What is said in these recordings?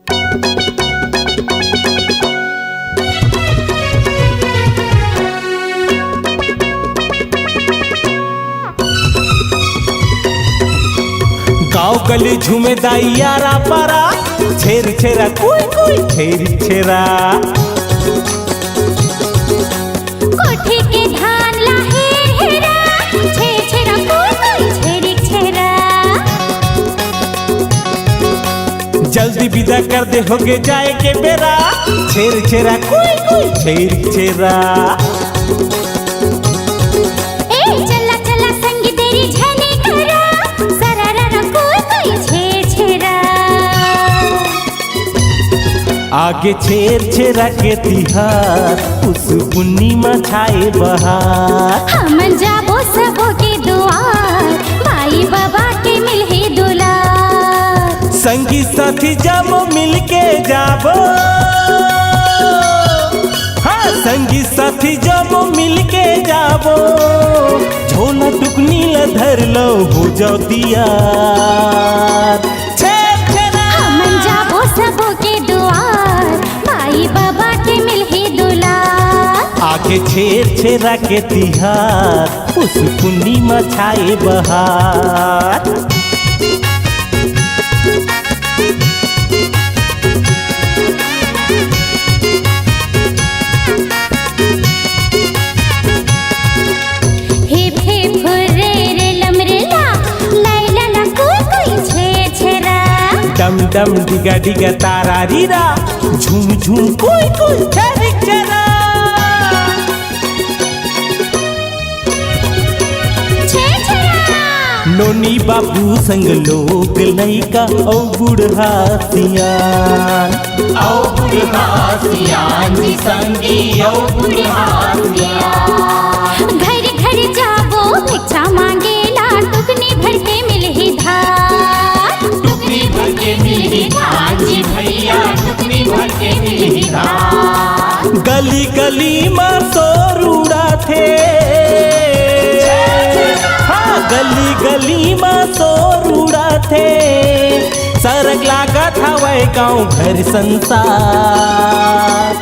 गाँव गली झूमे दाइयारा पारा, छेर छेरा कोई कोई छेर छेरा। कोठी के धान ला हेर हेरा, छेर छेरा कोई कोई छेर छेरा। जल्दी विदा कर दे होगे जाए के बेरा, छेर छेरा कोई कोई छेर छेरा। आगे छेर छेरा के तिहार, उस पूर्णिमा छाए बहार। हम जाबो सबो के दुआर, माई बाबा के मिलहे दुलार। संगी साथी जाबो मिलके जाबो, हाँ संगी साथी जाबो मिलके जाबो। झोला टुकनी ला धर लो हो जाओ दियार। हम जाबो सबो के दुआर, माई बाबा के मिलहे दुलार। आगे छेर छेरा के तिहार, उस पूर्णिमा छाए बहार। डम डम डिगा डिगा तारा रीरा, झूम झूम कोई कोई छेर छेरा। नोनी बाबू संग लोग लइका औ बूढ़ा सियान, औ बूढ़ा सियान संगी औ बूढ़ा सियान। घर घर जाबो भिक्षा मांगेला, टुकनी भर के मिलहे धार। टुकनी भर के मिलही धार जी भैया, टुकनी भर के मिलही धार। गली गली में शोर उड़ाथे, हाँ गली गली में शोर उड़ाथे। सरग लागत हवै गाँव घर संसार।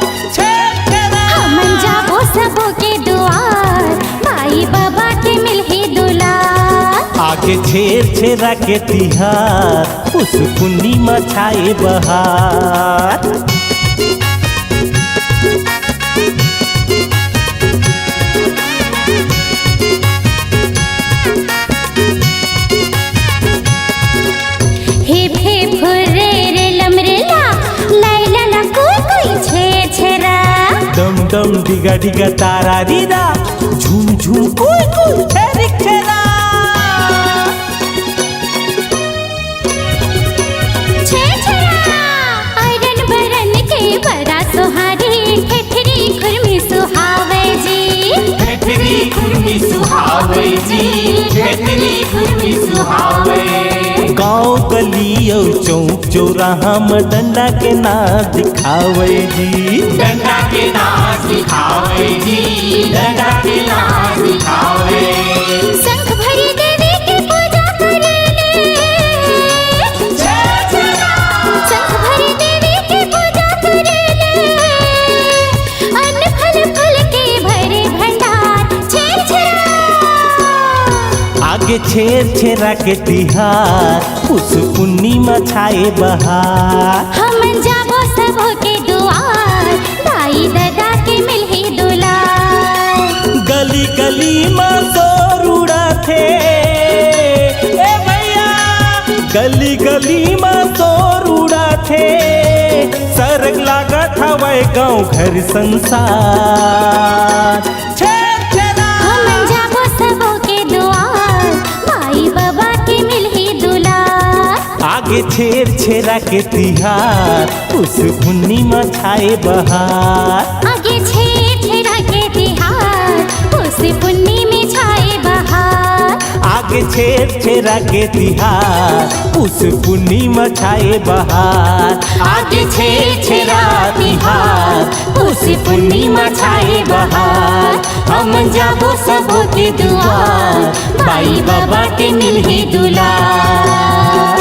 हम जाबो सबो के दुआर, माई बाबा के मिलहे दुलार। आगे छेर छेरा के तिहार, उस पूर्णिमा छाए बहार। डम डम डिगा डिगा तारा रीरा, झूम झूम कोई कोई छेर छेरा। आयरन बरन के बड़ा सुहारी, ठेठरी खुरमी सुहावे जी। ठेठरी खुरमी सुहावे जी, ठेठरी खुरमी सुहावे। गाँव गली और चौक चौराहा में डंडा के नाच दिखावे जी। डंडा के नाच दिखावे जी, डंडा के नाच दिखावे। शंख भरी देवी की पूजा करेले, शंख भरी देवी की पूजा करेले। अन्न फल फल के भरे भंडार, छेर छेरा। आगे छेर छेरा के तिहार, उस पूर्णिमा छाए बहार। हम जाबो सबो के दुआर, भाई दादा के मिलहे दुलार। गली गली में शोर उड़ाथे, ए भैया गली गली में शोर उड़ाथे। सरग लागत हवै गाँव घर संसार। हम जाबो सबो के दुआर, माई बाबा के मिलहे दुलार। आगे छेर छेरा के तिहार, उस पूर्णिमा छाए बहार। आगे छेर छेरा के तिहार, उस पूर्णिमा छाए बहार। आगे छेर छेरा के तिहार, उस पूर्णिमा छाए बहार। आगे छेर छेरा तिहार, उस पूर्णिमा छाए बहार। हम जाबो सबो के दुआर, बाई बाबा के मिलही दुलार।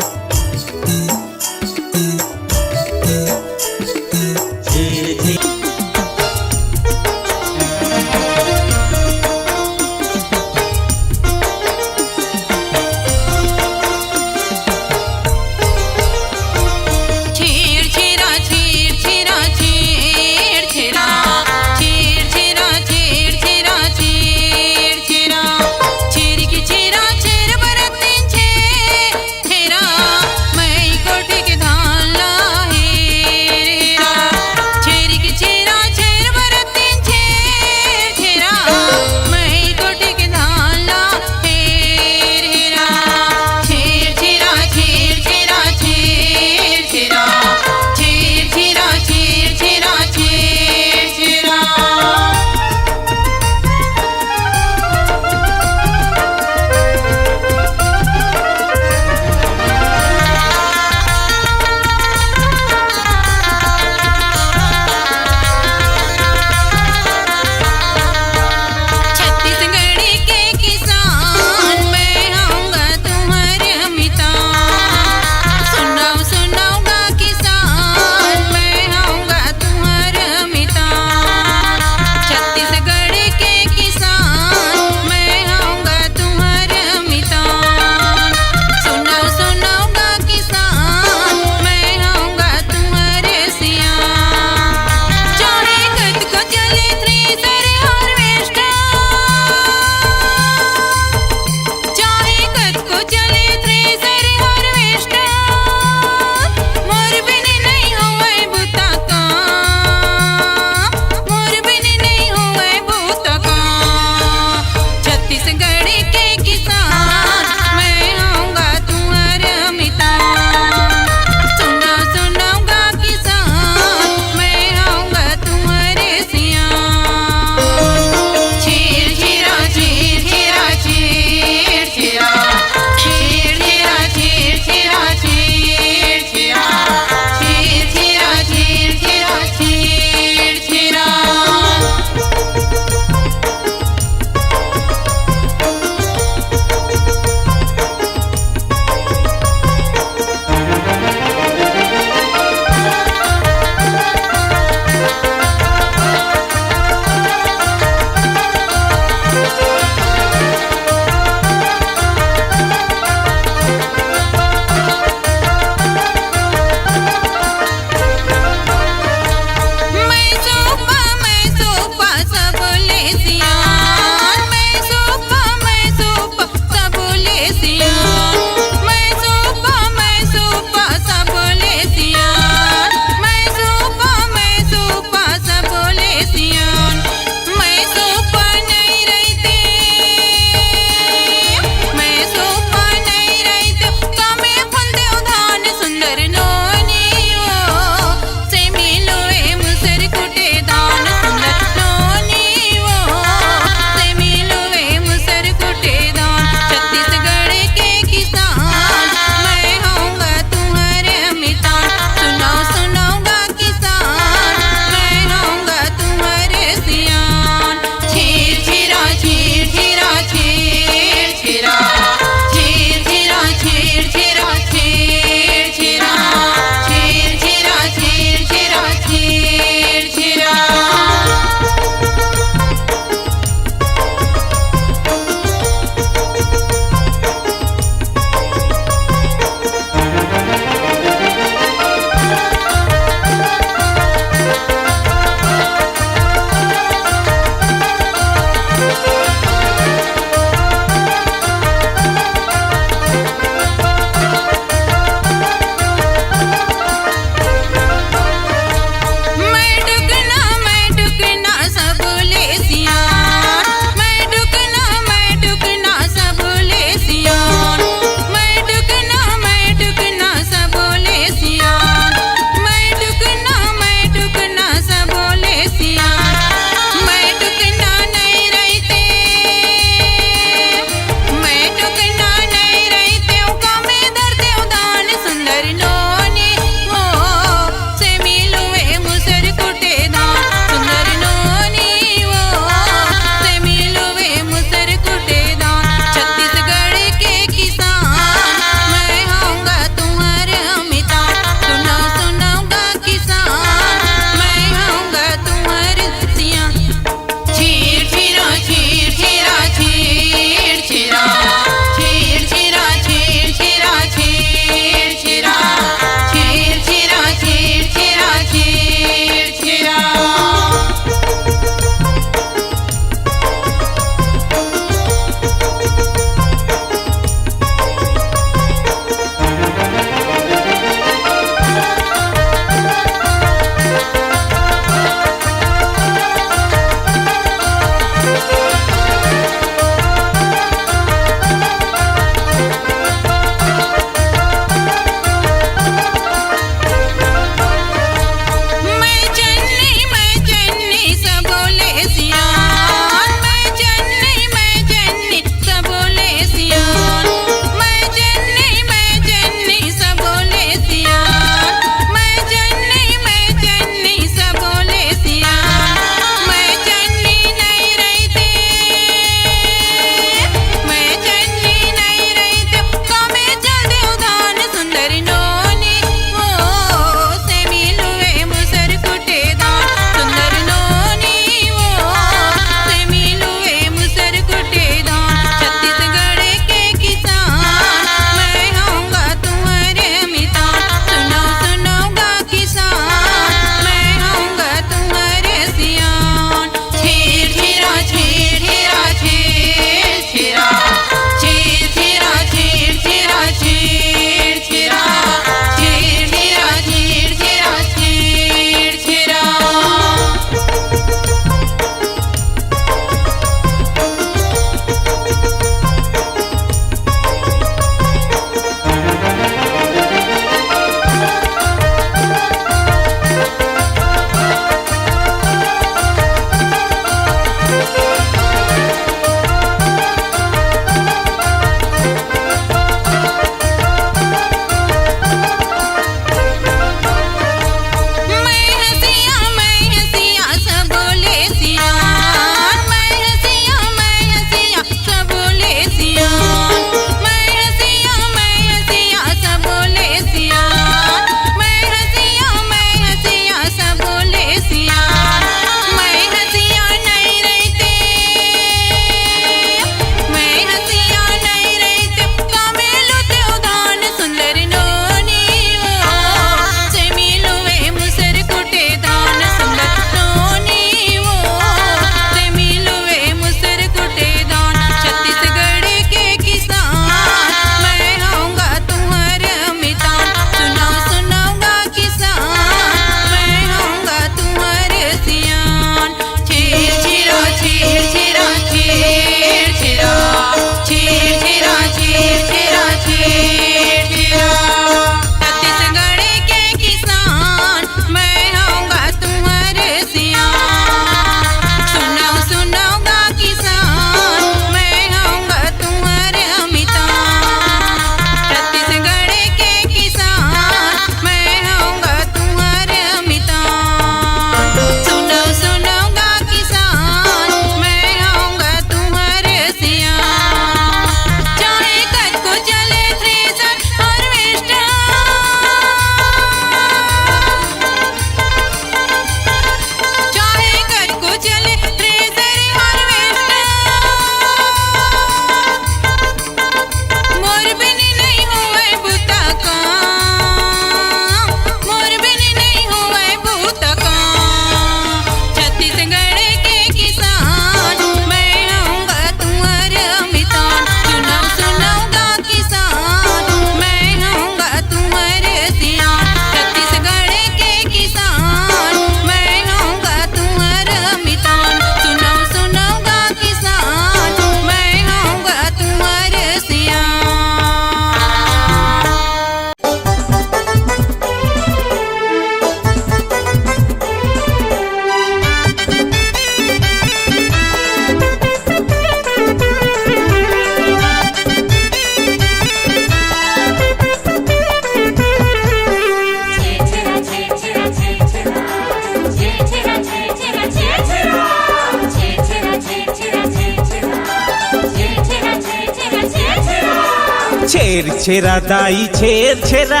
छेर छेरा दाई छेर छेरा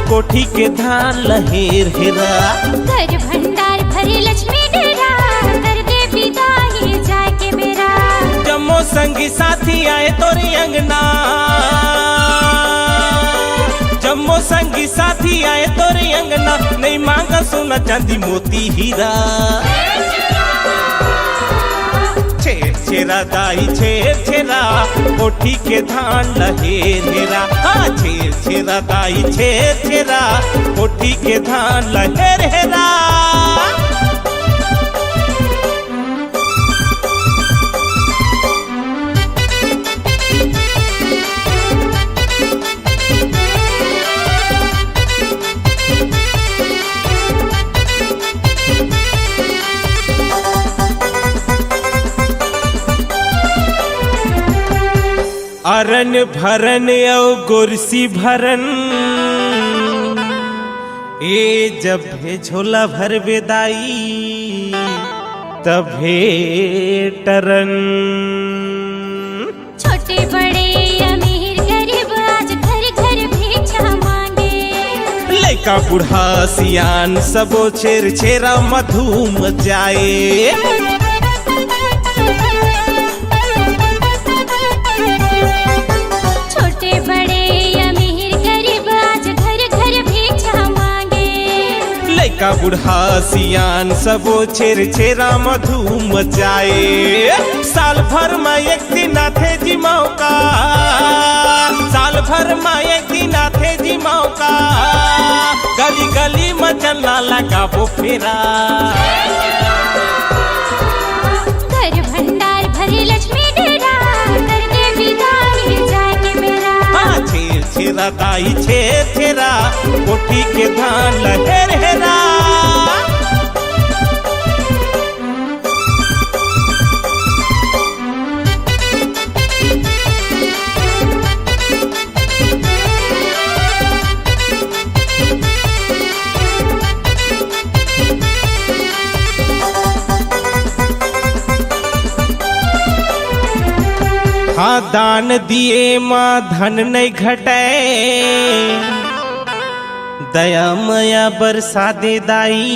कोठी के धान लहेर हेरा। घर भंडार भरे लक्ष्मी डेरा कर दे विदाई जाए के मेरा। जम्मो संगी साथी आए तोरे अंगना, जम्मो संगी साथी आए तोरे अंगना, नहीं मांगा सोना चांदी मोती हीरा। छेर छेरा दाई छेर छेरा कोठी के धान लहेर हेरा। हाँ छेर छेरा दाई छेर छेरा कोठी के धान लहेर हेरा। अरन भरन औ गुरसी भरन ए जब भे झोला भर बेदाई तब भे टरन। छोटे बड़े अमीर गरीब आज घर घर भिक्षा मांगे। लड़का बूढ़ा सियान सबो छेर छेरा मधुम जाए। लड़का बूढ़ा सियान सबो छेर छेरा मधुम जाए। साल भर में एक दिन आथे जी मौका, साल भर में एक दिन आथे जी मौका, गली गली में चलना लगा वो फेरा। घर भंडार भरे लक्ष्मी डेरा कर दे विदाई जाए के मेरा। हाँ छेर छेरा दाई छेर छेरा कोठी के धान लहेर हेरा। हाँ दान दिए माँ धन नहीं घटे, दया मया बरसा दे दाई,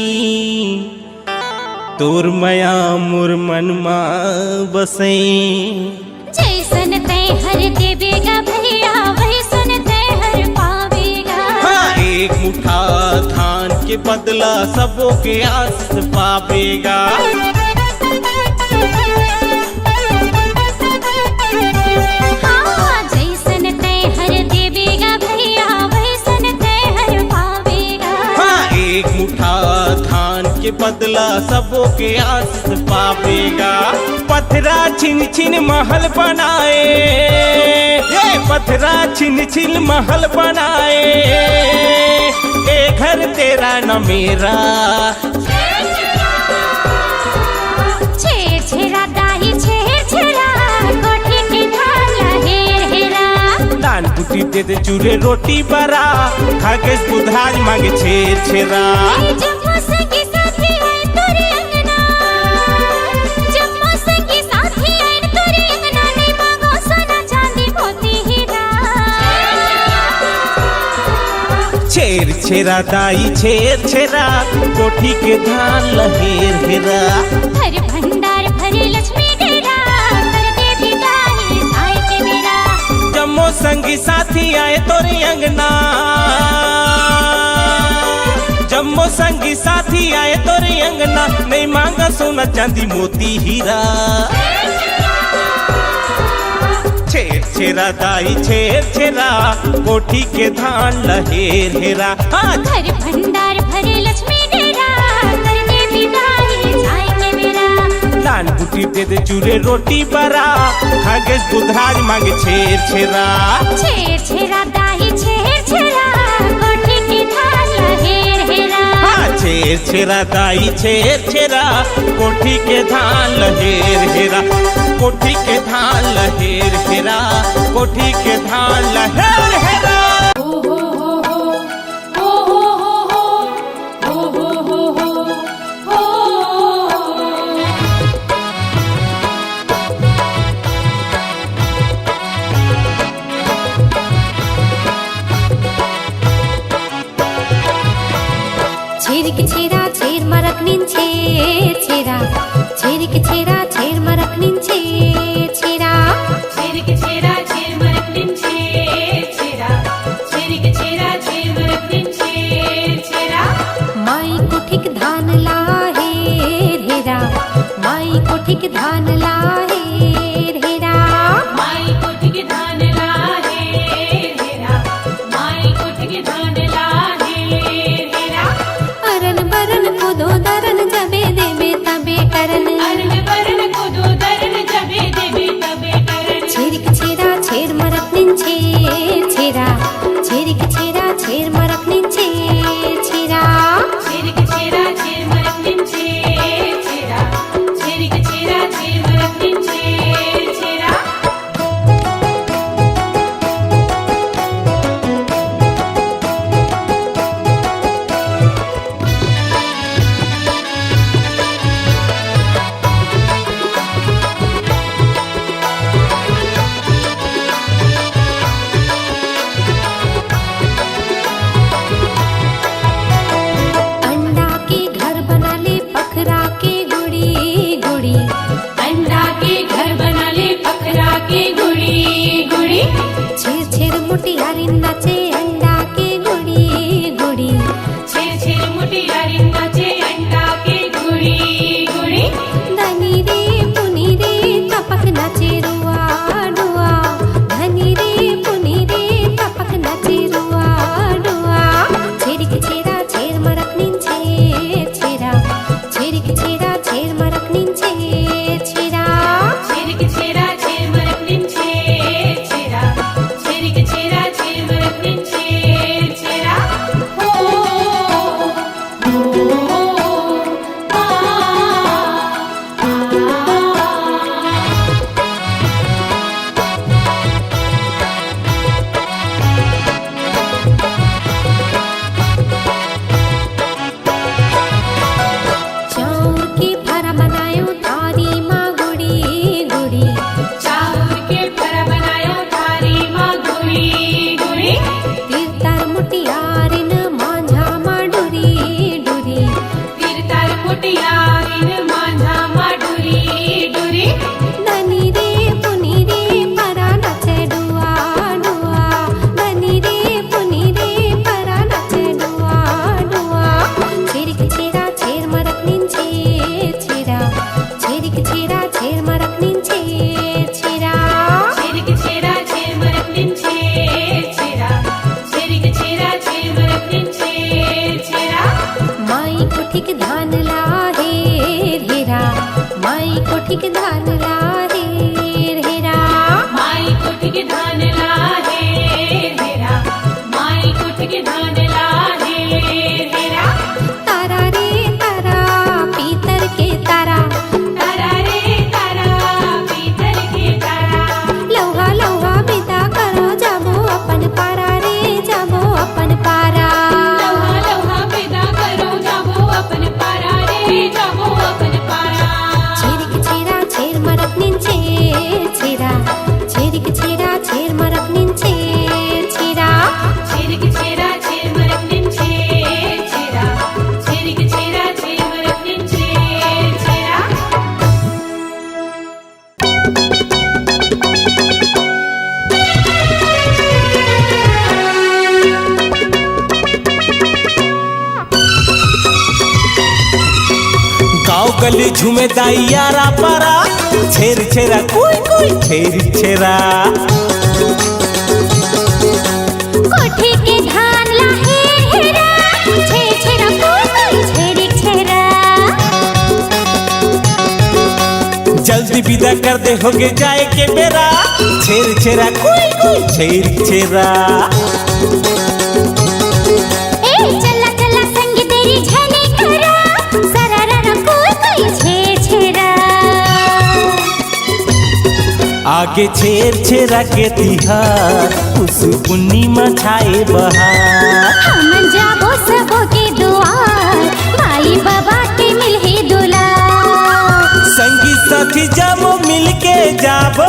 तोर मया मोर मन माँ बसे। जैसन तय हर देवेगा भैया वैसन तय हर पावेगा। हाँ एक मुठा धान के बदला सबों के आस पावेगा। एक मुठा धान के बदला सबों के आस पावेगा। पथरा छिन छिन महल बनाए, ये पथरा छिन छिन महल बनाए, ए घर तेरा न मेरा। छेर छेरा दाई छेर छेरा कोठी के धान लहेर हेरा। दान बूटी दे दे चूरे रोटी बरा, खाके बुधाज मांगे छेर छेरा। जम्मो संगी साथी आए तोरे अंगना, जम्मो संगी साथी आए तोरे अंगना, नहीं मांगो सोना चांदी मोती हीरा। छेर छेरा दाई छेर छेरा कोठी के धान लहेर हेरा। घर भंडार भरे लक्ष्मी डेरा कर दे विदाई जाए के मेरा। जम्मो संगी साथी आए तोरे अंगना, जम्मो संगी साथी आए तोरे अंगना, नहीं मांगा सोना चांदी मोती हीरा। छेर छेरा दाई छेर छेरा कोठी के धान लहेर हेरा। हाँ घर भंडार भरे लक्ष्मी डेरा कर दे विदाई जाए के मेरा। दान बूटी दे दे चूरे रोटी बरा, खागे बुधाज मांगे छेर छेरा। छेर छेरा दाई छेर छेरा कोठी के धान लहेर हेरा। छेर छेरा दाई छेर छेरा कोठी के धान लहेर हेरा। कोठी के धान लहेर हेरा, कोठी के धान लहेर हेरा। చేర్ మరక్ నించే చేరా చేరికి చేరా చేర్ మరక్ నించే చేరా చేరికి చేరా చేర్ మరక్ నించే చేరా చేరికి చేరా చేర్ మరక్ నించే చేరా माई को ठीक धान लाहे ढेरा माई को ठीक धान लाहे ढेरा माई कोठी के धान लाहे ढेरा माई कोठी के धान लाहे ढेरा अरन बरन को दो दरन जबे देबे तबे करन अरन बरन को दो दरन जबे देबे तबे करन छेरिक छेरा छेर मरक निंचे छेरा छेरिक छेरा छेर मरक निंचे छेरा చేరికి చేరా చేర్ మరక్ నించే చేరా చేరికి చేరా చేర్ మరక్ నించే చేరా अंडा के घर बना ले पखरा के गुड़ी गुड़ी अंडा के घर बना ले पखरा के गुड़ी गुड़ी छेर छेर मुटियारी नाचे अंडा के गुड़ी गुड़ी छेर छेर मुटियारी नाचे अंडा के गुड़ी गुड़ी धनी रे पुनी रे तपक नाचे रुआ डुआ धनी रे पुनी रे तपक नाचे रुआ डुआ छेरिक छेरा छेर मरक निंचे छेरा छेरिक छेरा छेर मरक निंचे छेरा చేరికి చేరా చేర్ మరక్ నించే చేరా చేరికి చేరా చేర్ మరక్ నించే చేరా ఓ ఆ चाउर की फरा बनायो थारी माँ गुड़ी गुड़ी चाउर के फरा बनायो थारी माँ गुड़ी गुड़ी तीरतार मुटियारिन मांझा माँ डुरी डुरी तीर तार मुटियारिन मांझा माँ डुरी डुरी धनी रे पुनी रे परा नचे डुआ डुआ धनी रे पुनी रे परा नचे डुआ डुआ छेरिक छेरा छेर मरक निंचे छेरा छेरिक छेरा छेर मरक निंचे छेरा చేరికి చేరా చేర్ మరక్ నించే చేరా చేరికి చేరా చేర్ మరక్ నించే చేరా माई को ठीक धान लाहे ढेरा माई को ठीक धान लाहे ढेरा माई कोठी के धान लाहे ढेरा माई कोठी के धान लाहे ढेरा तारा रे तारा पीतर के तारा तारा रे तारा पीतर के तारा लौहा लौहा बिदा करो जाबो अपन पारा रे जाबो अपन पारा लौहा लौहा पैदा करो जाबो अपन पारा रे जाबो अपन पारा छेरिक छेरा छेर मरक निंचे छेरा छेरिक छेरा छेर मरक निंचे छेरा చేరికి చేరా చేర్ మరక్ నించే చేరా చేరికి చేరా చేర్ మరక్ నించే చేరా गाँव गली झूमे दाइयारा पारा छेर छेरा कोई कोई छेर छेरा कोठी के धान लाहे हेरा छे छेरा कोई छेरिक छेरा जल्दी विदा कर दे होगे जाए के बेरा छेर छेरा कोई कोई छेर छेरा ए चला चला संग तेरी झली करा सरारा कोई छे छेरा आगे छेर छेरा के तिहार उस पूर्णिमा छाए बहार हम जाबो सबो के दुआर माई बाबा के मिलहे दुलार संगी साथी जाबो मिलके जाबो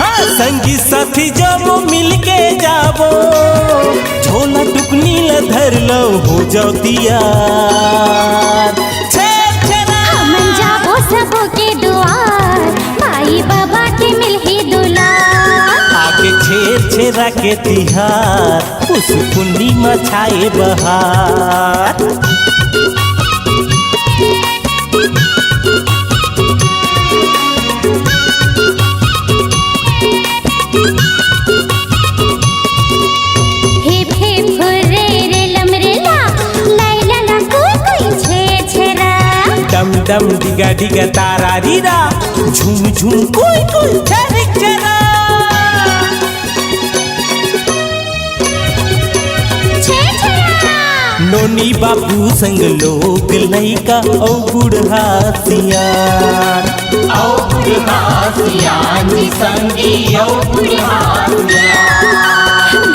हाँ संगी साथी जाबो मिलके जाबो झोला टुकनी ल धर लो हो जाओ तैयार। हमन जाबो सबो के दुआर, माई बाबा के मिलही दुलार। आगे छेर छेरा के तिहार, उस पूर्णिमा छाए बहार। हे फुर्रे रे लमरेला, लैला ला कोई छेर छेरा। डम डम डिगा डिगा तारा रीरा, झूम झूम कोई छेरिक छेरा। छेर छेरा नोनी बाबू संग लोग लइका औ बूढ़ा सियान।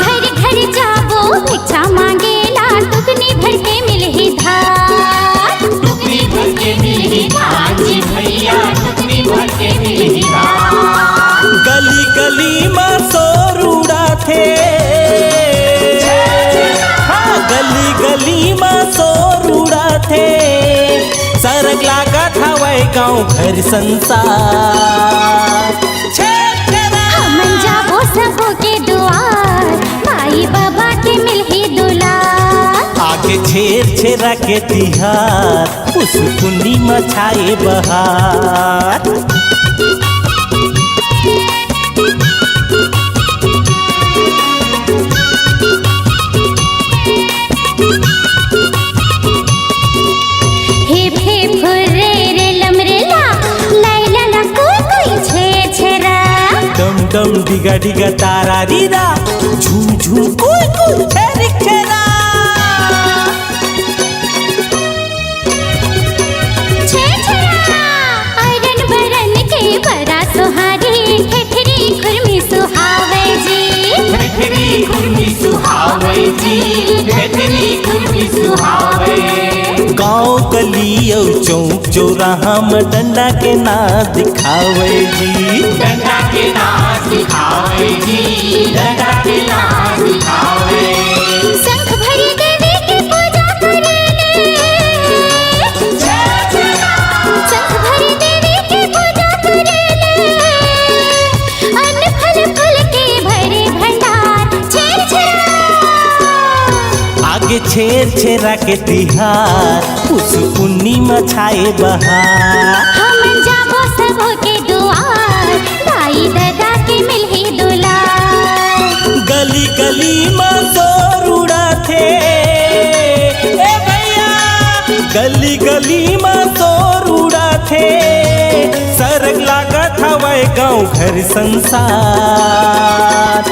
घर घर जाबो भिक्षा मांगेला, टुकनी भर के मिलही धार। गली गली में शोर उड़ाथे, हाँ गली गली में शोर उड़ाथे। सरग लागत हवै गाँव घर संसार। हमन जाबो सबो के दुआर, माई बाबा के मिलही दुलार। आगे छेर छेरा के तिहार, उस पूर्णिमा छाए बहार। हे फुर्रे रे लमरेला, लैला ला कोई छेर छेरा। डम डम डिगा डिगा तारा रीरा, झूम झूम कोई छेरिक छेरा। छेर छेरा अरन बरन के बड़ा सोहारी, ठेठरी खुरमी सुहावे जी। गाँव गली औ चौक चौराहा में डंडा के नाच दिखावे जी। शंख भरी देवी की पूजा करेले, शंख भरी देवी की पूजा करेले। अन्न फल फल के भरे भंडार, छेर छेरा आगे छेर छेरा के तिहार, उस पूर्णिमा छाए बहार। हमन जाबो सबो के दुआर, दाई दादा के मिलही दुलार। गली गली में शोर उड़ाथे, ए भैया गली गली में शोर उड़ाथे। सरग लागत हवै गाँव घर संसार।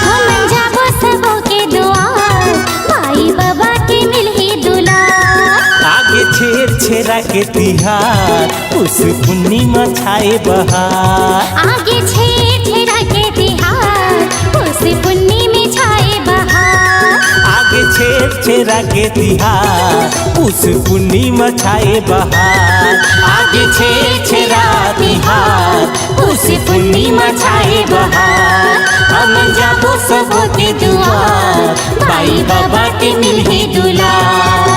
हमन जाबो सबो के दुआर, माई बाबा के मिलही दुलार। आगे छेर छेरा के तिहार, उस पूर्णिमा छाए बहार। आगे छेर छेरा के तिहार, उस पुन्नी में छाए बहार। आगे छेर छेरा के तिहार, उस पूर्णिमा छाए बहार। आगे छेर छेरा तिहार, उस पूर्णिमा छाए बहार। हमन जाबो सबो के दुआर, बाई बाबा के मिलही दुलार।